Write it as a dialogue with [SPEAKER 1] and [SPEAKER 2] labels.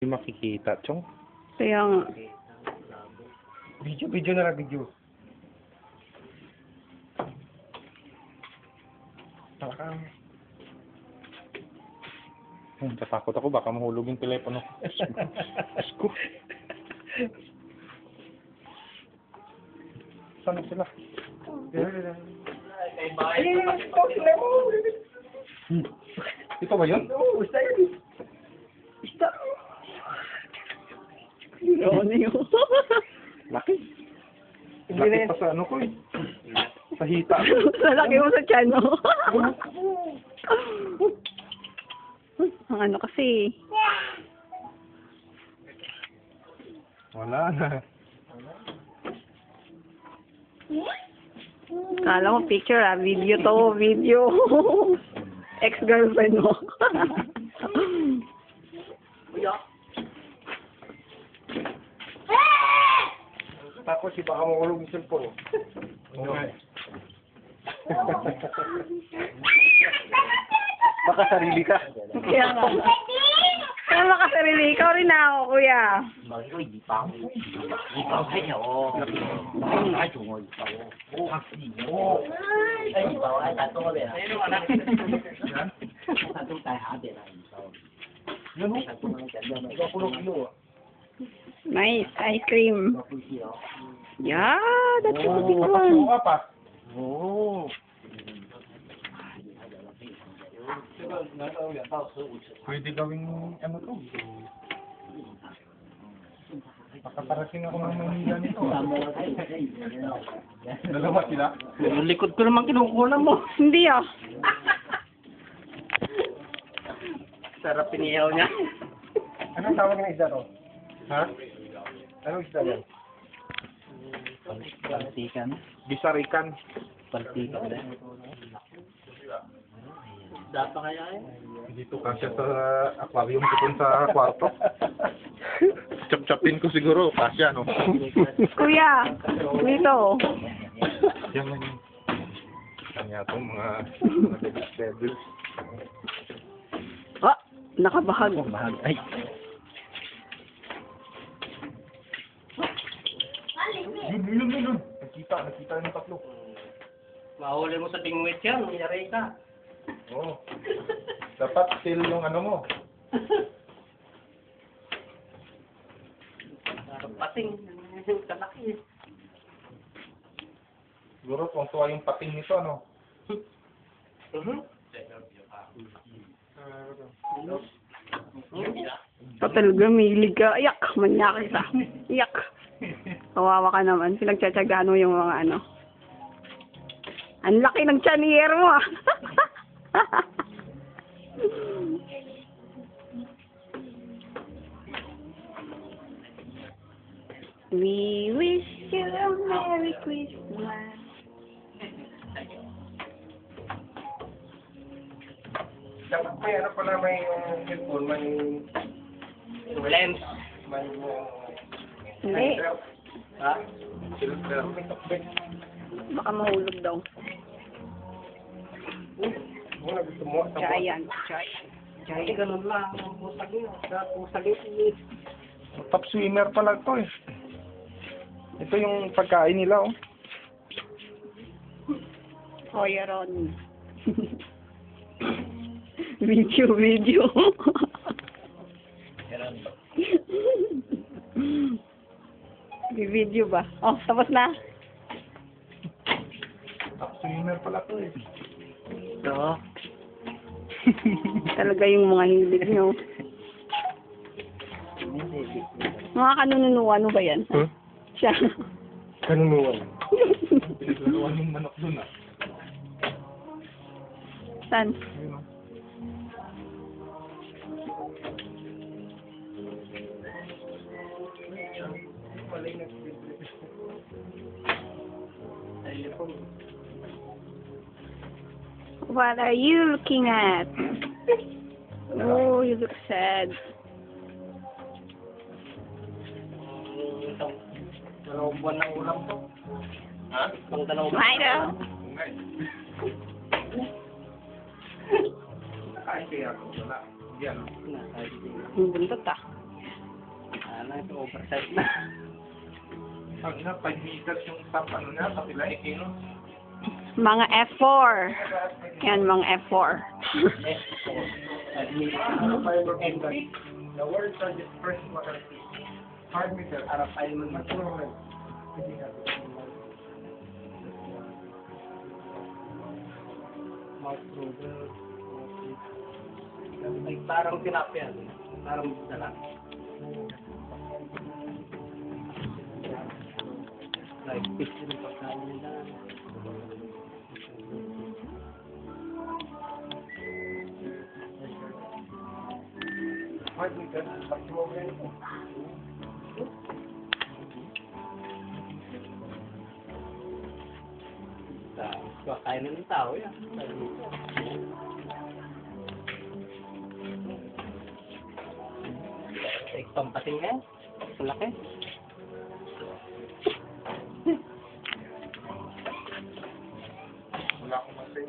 [SPEAKER 1] Hindi makikita, Chong.
[SPEAKER 2] Kaya nga.
[SPEAKER 3] Video na lang, video.
[SPEAKER 1] Tatakot ako, baka mahulog yung telepono. Asko. Saan sila? Ito ba yun?
[SPEAKER 3] Oo, basta yun. Basta.
[SPEAKER 2] Oo na yun.
[SPEAKER 1] Laki. Laki pa sa ano ko eh. Sa hita.
[SPEAKER 2] Lalaki mo sa tiyan mo. Ang ano kasi.
[SPEAKER 1] Wala na.
[SPEAKER 2] Kala mo picture video to, video. Ex-girlfriend mo.
[SPEAKER 3] Tapos si baka mahulog yung cellphone. Baka sarili ka.
[SPEAKER 2] Kaya nga. Kaya makasarili, ikaw rin na ako, kuya. Nice, ice cream. Yeah, that's a big one.
[SPEAKER 1] Ka pa.
[SPEAKER 3] Oo.
[SPEAKER 1] Pwede gawing ano to. Makaparating ako ng Manila nito. Dalawa sila.
[SPEAKER 3] Yung likod ko naman kinukuha mo.
[SPEAKER 2] Hindi ah.
[SPEAKER 3] Sarap pinihaw niya. Anong tawag ng isda to?
[SPEAKER 1] Ha?
[SPEAKER 3] Anong isda yan? Paltikan.
[SPEAKER 1] Bisarikan.
[SPEAKER 3] Paltikan din. Dapat kaya eh?
[SPEAKER 1] Dito kasi sa aquarium ko dun sa kwarto. Chap-chapin ko siguro. Kasya, no?
[SPEAKER 2] Kuya, dito.
[SPEAKER 1] Yan lang yun. Kanya itong mga vegetables.
[SPEAKER 2] Ah, nakabahag.
[SPEAKER 3] Bahag. Ay.
[SPEAKER 1] Yun. Nakita yung tatlo.
[SPEAKER 3] Mahuli mo sa tingwit yan, nangyari ka.
[SPEAKER 1] Oo. Dapat still yung ano mo.
[SPEAKER 3] Pating, kalaki.
[SPEAKER 1] Siguro kung tuwa yung pating nito, ano?
[SPEAKER 2] Talaga, milig ka. Iyak, manyak kita. Iyak. Kawawa ka naman. Pinagtsatsagaan mo yung mga ano. Ang laki ng chanier mo ah. We wish you a Merry Christmas.
[SPEAKER 3] Dapat may ano pala, may yung cellphone, may lens. May
[SPEAKER 2] Hindi.
[SPEAKER 3] ha?
[SPEAKER 1] Filter.
[SPEAKER 2] Baka mahulog daw.
[SPEAKER 3] Muna gusto mo.
[SPEAKER 2] Giant.
[SPEAKER 3] Ay, ganun lang. Pusag yun. Pusag yun.
[SPEAKER 1] Top swimmer pala to eh. Ito yung pagkain nila, oh.
[SPEAKER 2] Hoyeron. Video. May video ba? Oh, tapos na.
[SPEAKER 1] Top swimmer pala to eh.
[SPEAKER 3] Ito.
[SPEAKER 2] Talaga yung mga hilig nyo. Mga kanununuan, ano ba yan?
[SPEAKER 1] Huh?
[SPEAKER 2] Siya.
[SPEAKER 3] Kanunuan.
[SPEAKER 1] Pinaglaruan yung manok dun, ah.
[SPEAKER 2] Saan?
[SPEAKER 1] Ayun, oh.
[SPEAKER 2] What are you looking at? Oh, you look sad.
[SPEAKER 3] Dalawang buwan ng ulam to. Ha? Pang dalawang
[SPEAKER 2] Milo.
[SPEAKER 1] Nakain kaya ako. Wala. Yan.
[SPEAKER 2] Ang buntot ah.
[SPEAKER 3] ito oversize na.
[SPEAKER 1] Ang ina, 5 meters yung top, ano na, kapila, ikino.
[SPEAKER 2] Mga F4. Yan, mga F4.
[SPEAKER 3] The words are just first water. Hard meter. Arap tayo man matulungan. Mouth probe. Ay, parang tilapia. Parang dala. Like fish din ang pagkain nila. Hard meter. Pag-probe yan ito. Kaya na ng tao yan. Pampating na yan. Malaki.
[SPEAKER 1] Wala akong masay.